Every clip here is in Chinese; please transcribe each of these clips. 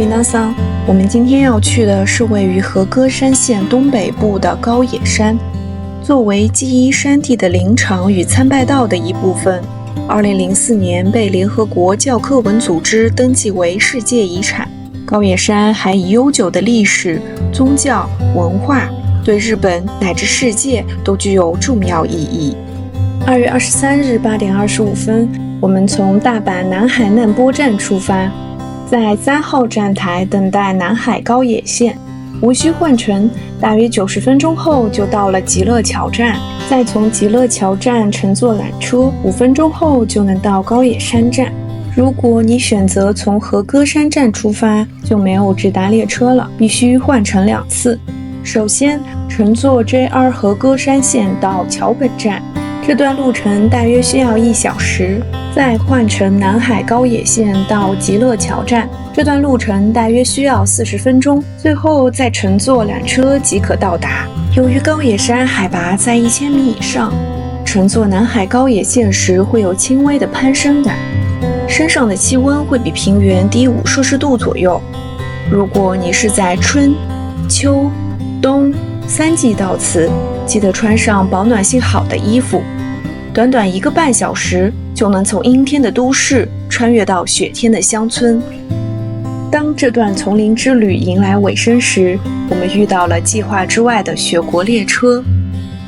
皆さん，我们今天要去的是位于和歌山县东北部的高野山。作为纪伊山地的林场与参拜道的一部分，2004年被联合国教科文组织登记为世界遗产。高野山还以悠久的历史、宗教、文化，对日本乃至世界都具有重要意义。2月23日8点25分，我们从大阪南海难波站出发，在3号站台等待南海高野线，无需换乘，大约90分钟后就到了极乐桥站，再从极乐桥站乘坐缆车，5分钟后就能到高野山站。如果你选择从和歌山站出发，就没有直达列车了，必须换乘2次。首先，乘坐 JR 和歌山线到桥本站，这段路程大约需要1小时，再换乘南海高野线到极乐桥站，这段路程大约需要40分钟，最后再乘坐缆车即可到达。由于高野山海拔在1000米以上，乘坐南海高野线时会有轻微的攀升感，山上的气温会比平原低5摄氏度左右。如果你是在春、秋、冬3季到此，记得穿上保暖性好的衣服。短短1个半小时就能从阴天的都市穿越到雪天的乡村。当这段丛林之旅迎来尾声时，我们遇到了计划之外的雪国列车。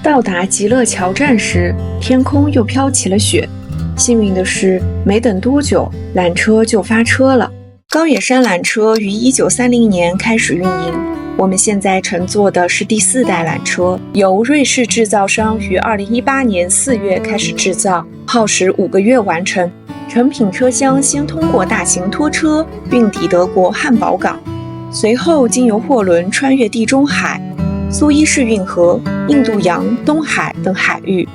到达极乐桥站时，天空又飘起了雪。幸运的是，没等多久，缆车就发车了。高野山缆车于1930年开始运营，我们现在乘坐的是第4代缆车，由瑞士制造商于2018年4月开始制造，耗时5个月完成。成品车厢先通过大型拖车运抵德国汉堡港，随后经由货轮穿越地中海、苏伊士运河、印度洋、东海等海域，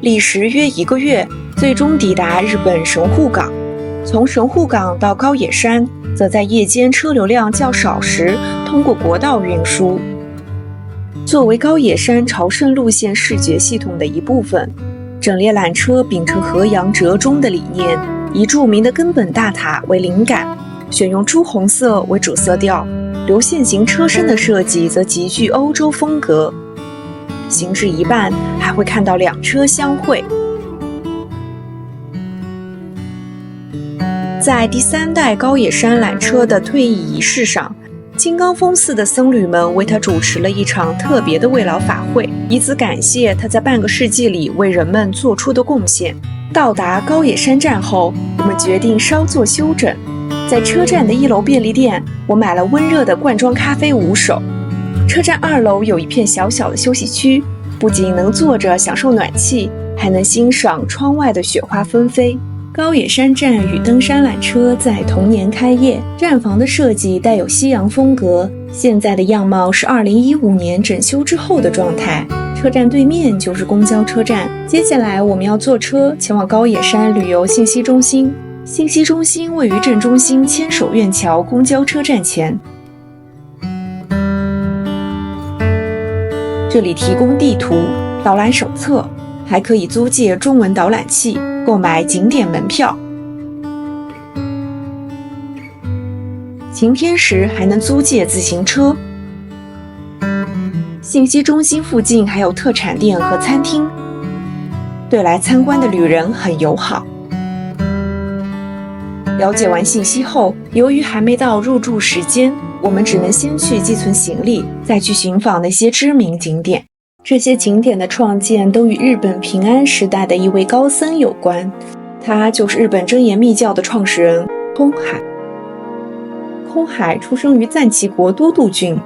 历时约1个月，最终抵达日本神户港。从神户港到高野山，则在夜间车流量较少时通过国道运输。作为高野山朝圣路线视觉系统的一部分，整列缆车秉承河阳折中的理念，以著名的根本大塔为灵感，选用朱红色为主色调，流线型车身的设计则极具欧洲风格。行至一半，还会看到2车相会。在第3代高野山缆车的退役仪式上，金刚峰寺的僧侣们为他主持了一场特别的慰劳法会，以此感谢他在半个世纪里为人们做出的贡献。到达高野山站后，我们决定稍作休整。在车站的1楼便利店，我买了温热的罐装咖啡5手。车站2楼有一片小小的休息区，不仅能坐着享受暖气，还能欣赏窗外的雪花纷飞。高野山站与登山缆车在同年开业，站房的设计带有西洋风格，现在的样貌是2015年整修之后的状态。车站对面就是公交车站，接下来我们要坐车前往高野山旅游信息中心。信息中心位于镇中心千手院桥公交车站前，这里提供地图、导览手册，还可以租借中文导览器，购买景点门票。晴天时还能租借自行车。信息中心附近还有特产店和餐厅，对来参观的旅人很友好。了解完信息后，由于还没到入住时间，我们只能先去寄存行李，再去寻访那些知名景点。这些景点的创建都与日本平安时代的一位高僧有关，他就是日本真言密教的创始人空海。空海出生于赞岐国多度郡，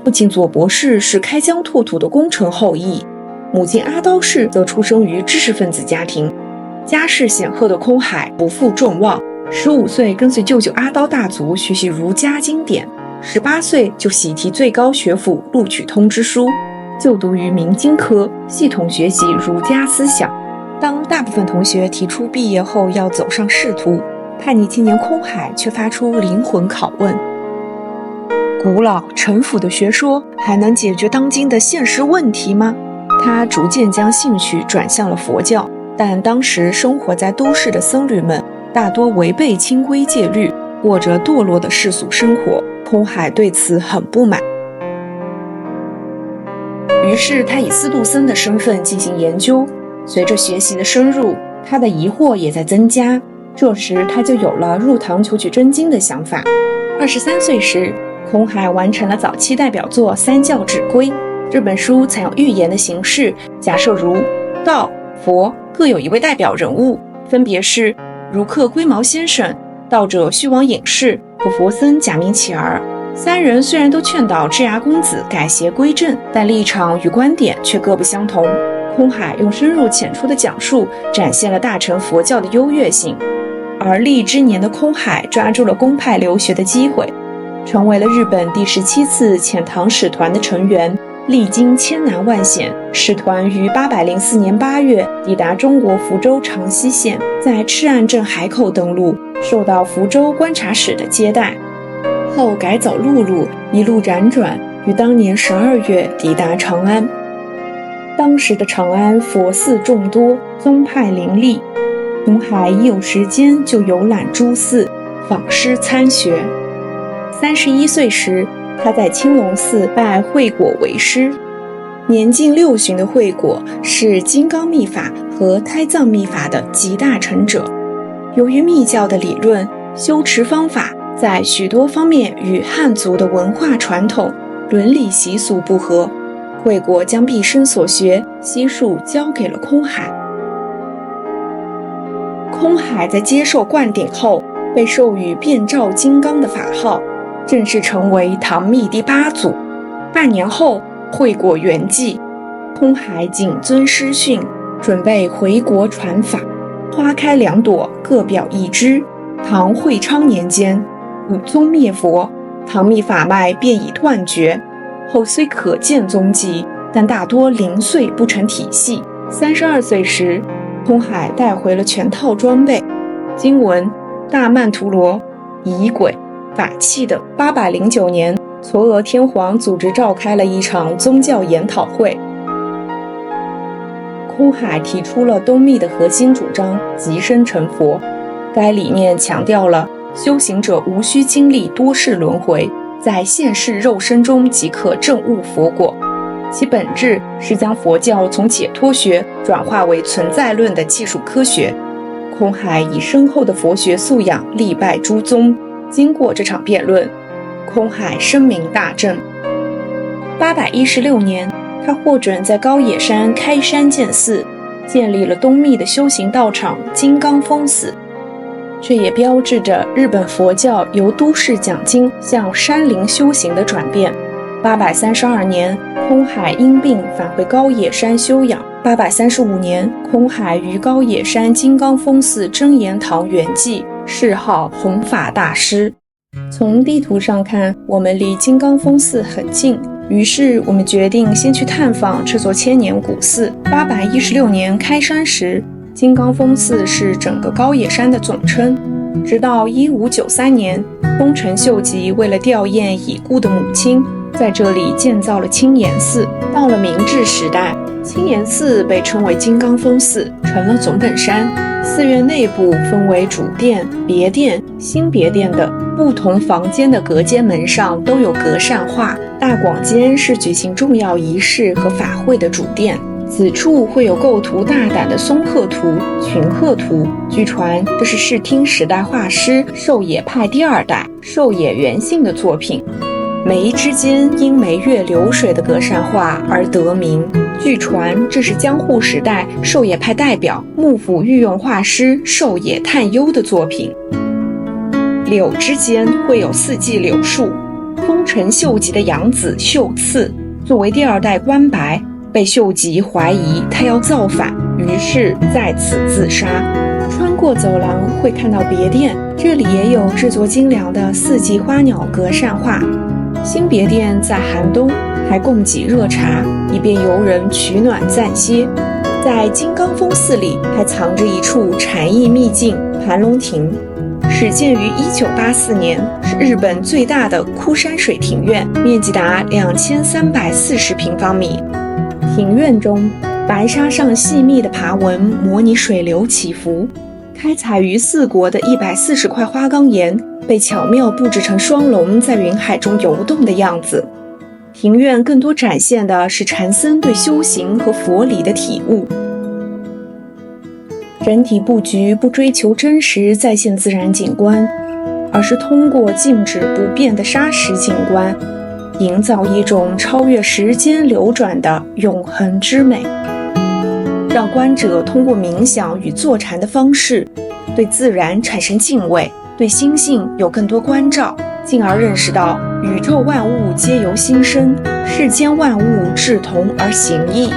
父亲左博士是开疆拓土的功臣后裔，母亲阿刀氏则出生于知识分子家庭。家世显赫的空海不负众望，15岁跟随舅舅阿刀大族学习儒家经典，18岁就喜提最高学府录取通知书，就读于明经科，系统学习儒家思想。当大部分同学提出毕业后要走上仕途，叛逆青年空海却发出灵魂拷问：古老陈腐的学说还能解决当今的现实问题吗？他逐渐将兴趣转向了佛教，但当时生活在都市的僧侣们大多违背清规戒律，过着堕落的世俗生活。空海对此很不满，于是他以司徒僧的身份进行研究。随着学习的深入，他的疑惑也在增加。这时他就有了入唐求取真经的想法。23岁时，空海完成了早期代表作《三教指归》。这本书采用寓言的形式，假设儒、道、佛各有一位代表人物，分别是儒客龟毛先生、道者虚王隐士和佛僧假名乞儿。三人虽然都劝导智牙公子改邪归正，但立场与观点却各不相同。空海用深入浅出的讲述，展现了大乘佛教的优越性。而立之年的空海抓住了公派留学的机会，成为了日本第17次遣唐使团的成员。历经千难万险，使团于804年8月抵达中国福州长溪县，在赤岸镇海口登陆，受到福州观察使的接待。后改走陆路，一路辗转，于当年12月抵达长安。当时的长安佛寺众多，宗派林立，空海一有时间就游览诸寺，访师参学。31岁时，他在青龙寺拜慧果为师。年近60的慧果是金刚密法和胎藏密法的集大成者。由于密教的理论、修持方法在许多方面与汉族的文化传统、伦理习俗不合，慧果将毕生所学悉数交给了空海。空海在接受灌顶后，被授予遍照金刚的法号，正式成为唐密第8祖。半年后，慧果圆寂，空海谨遵师训，准备回国传法。花开2朵，各表一枝。唐会昌年间，武宗灭佛，唐密法脉便已断绝。后虽可见踪迹，但大多零碎不成体系。32岁时，空海带回了全套装备，经文、大曼陀罗、仪轨、法器等。809年，嵯峨天皇组织召开了一场宗教研讨会，空海提出了东密的核心主张——即身成佛。该理念强调了修行者无需经历多世轮回，在现世肉身中即可证悟佛果。其本质是将佛教从解脱学转化为存在论的技术科学。空海以深厚的佛学素养力败诸宗。经过这场辩论，空海声名大振。816年，他获准在高野山开山建寺，建立了东密的修行道场金刚峰寺。这也标志着日本佛教由都市讲经向山林修行的转变。832年，空海因病返回高野山休养。835年，空海于高野山金刚峰寺真言堂圆寂，谥号弘法大师。从地图上看，我们离金刚峰寺很近，于是我们决定先去探访这座千年古寺。816年开山时，金刚峰寺是整个高野山的总称。直到1593年，丰臣秀吉为了吊唁已故的母亲，在这里建造了青岩寺。到了明治时代，青岩寺被称为金刚峰寺，成了总本山。寺院内部分为主殿、别殿、新别殿等，不同房间的隔间门上都有隔扇画。大广间是举行重要仪式和法会的主殿，此处会有构图大胆的松鹤图、群鹤图。据传这是室町时代画师狩野派第2代狩野元信的作品。梅之间因梅月流水的隔扇画而得名。据传这是江户时代狩野派代表幕府御用画师狩野探幽的作品。柳之间会有4季柳树。丰臣秀吉的养子秀次作为第2代关白，被秀吉怀疑他要造反，于是在此自杀。穿过走廊会看到别殿，这里也有制作精良的4季花鸟隔扇画。新别殿在寒冬还供给热茶，以便游人取暖暂歇。在金刚峰寺里还藏着一处禅意秘境盘龙亭，始建于1984年，是日本最大的枯山水庭院，面积达2340平方米。庭院中白沙上细密的爬纹模拟水流起伏，开采于4国的140块花岗岩被巧妙布置成双龙在云海中游动的样子。庭院更多展现的是禅僧对修行和佛理的体悟。整体布局不追求真实再现自然景观，而是通过静止不变的砂石景观，营造一种超越时间流转的永恒之美，让观者通过冥想与坐禅的方式，对自然产生敬畏，对心性有更多关照，进而认识到宇宙万物皆由心生，世间万物志同而行异，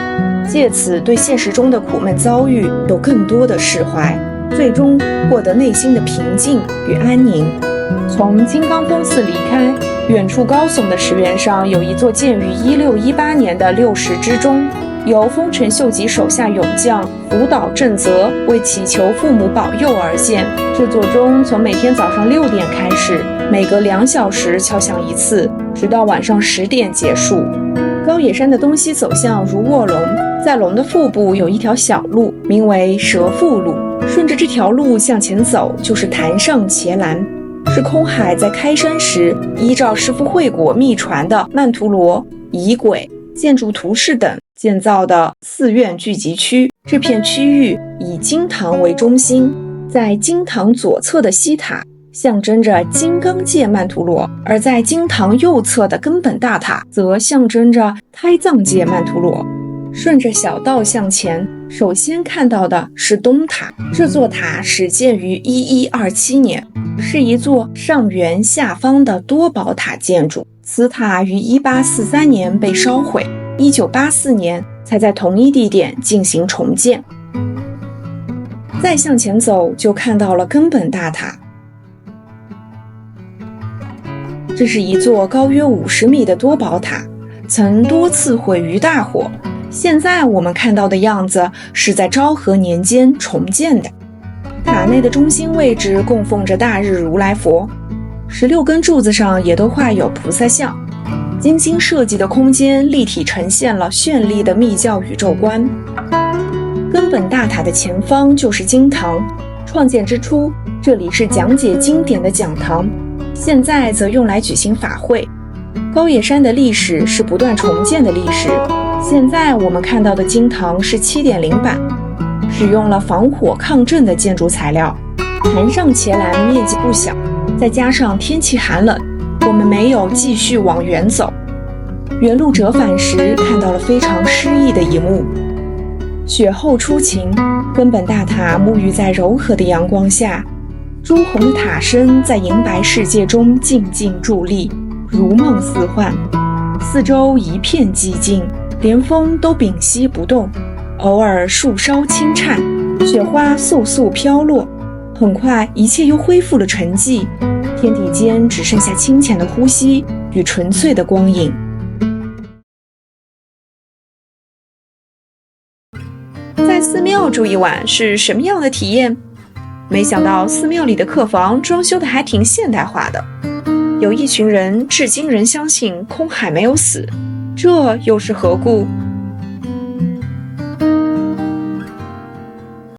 借此对现实中的苦闷遭遇有更多的释怀，最终获得内心的平静与安宁。从金刚峰寺离开，远处高耸的石原上有一座建于1618年的六石之钟，由丰臣秀吉手下勇将福岛正则为祈求父母保佑而建。这座钟从每天早上6点开始，每隔2小时敲响一次，直到晚上10点结束。高野山的东西走向如卧龙，在龙的腹部有一条小路，名为蛇腹路。顺着这条路向前走，就是坛上伽蓝，是空海在开山时依照师父惠果秘传的曼荼罗、仪轨、建筑图式等建造的寺院聚集区。这片区域以金堂为中心，在金堂左侧的西塔象征着金刚界曼荼罗，而在金堂右侧的根本大塔则象征着胎藏界曼荼罗。顺着小道向前，首先看到的是东塔。这座塔始建于1127年，是一座上圆下方的多宝塔建筑。此塔于1843年被烧毁，1984年才在同一地点进行重建。再向前走，就看到了根本大塔。这是一座高约50米的多宝塔，曾多次毁于大火。现在我们看到的样子是在昭和年间重建的。塔内的中心位置供奉着大日如来佛，16根柱子上也都画有菩萨像。精心设计的空间立体呈现了绚丽的密教宇宙观。根本大塔的前方就是经堂，创建之初，这里是讲解经典的讲堂，现在则用来举行法会。高野山的历史是不断重建的历史，现在我们看到的经堂是7.0版，使用了防火抗震的建筑材料。坛上伽蓝面积不小，再加上天气寒冷，我们没有继续往远走。原路折返时看到了非常诗意的一幕。雪后初晴，根本大塔沐浴在柔和的阳光下，朱红的塔身在银白世界中静静伫立，如梦似幻。四周一片寂静，连风都屏息不动，偶尔树梢轻颤，雪花簌簌飘落。很快一切又恢复了沉寂，天地间只剩下清浅的呼吸与纯粹的光影。在寺庙住一晚是什么样的体验？没想到寺庙里的客房装修的还挺现代化的。有一群人至今仍相信空海没有死，这又是何故？